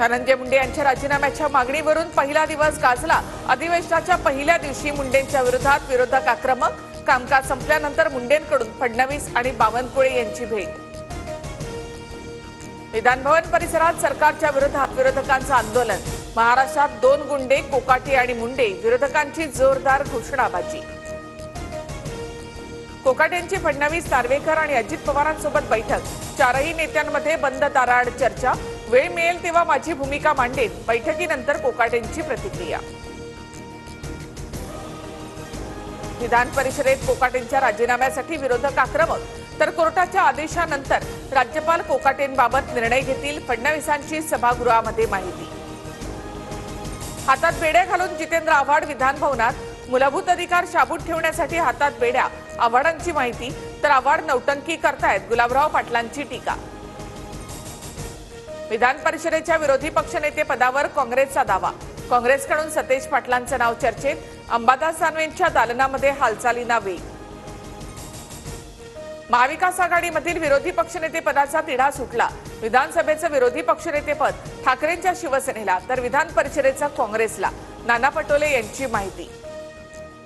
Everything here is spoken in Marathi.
धनंजय मुंडे यांच्या राजीनाम्याच्या मागणीवरून पहिला दिवस गाजला। अधिवेशनाच्या पहिल्या दिवशी मुंडेंच्या विरोधात विरोधक आक्रमक। कामकाज संपल्यानंतर मुंडेंकडून फडणवीस आणि बावनकुळे यांची भेट। विधानभवन परिसरात सरकारच्या विरोधात विरोधकांचं आंदोलन। महाराष्ट्रात 2 गुंडे, कोकाटे आणि मुंडे। विरोधकांची जोरदार घोषणाबाजी। कोकाटेंची फडणवीस, नार्वेकर आणि अजित पवारांसोबत बैठक। 4ही नेत्यांमध्ये बंद दाराआड चर्चा। वेळ मिळेल तेव्हा माझी भूमिका मांडेन। बैठकीनंतर कोकाटेंची प्रतिक्रिया। विधान परिषदेत कोकाटेंच्या राजीनाम्यासाठी विरोधक आक्रमक, तर कोर्टाच्या आदेशानंतर राज्यपाल कोकाटेंबाबत निर्णय घेतील। फडणवीसांची सभागृहामध्ये माहिती। हातात बेड्या घालून जितेंद्र आव्हाड विधानभवनात। मूलभूत अधिकार शाबूत ठेवण्यासाठी हातात बेड्या, आव्हाडांची माहिती। तर आव्हाड नौटंकी करतायत, गुलाबराव पाटलांची टीका। विधान परिषदेच्या विरोधी पक्षनेते पदावर काँग्रेसचा दावा। काँग्रेसकडून सतेज पाटलांचं नाव चर्चेत। अंबादास दानवेंच्या दालनामध्ये हालचालींना वेग। महाविकास आघाडीमधील विरोधी पक्षनेते पदाचा तिढा सुटला। विधानसभेचं विरोधी पक्षनेतेपद ठाकरेंच्या शिवसेनेला, तर विधान परिषदेचा काँग्रेसला। नाना पटोले यांची माहिती।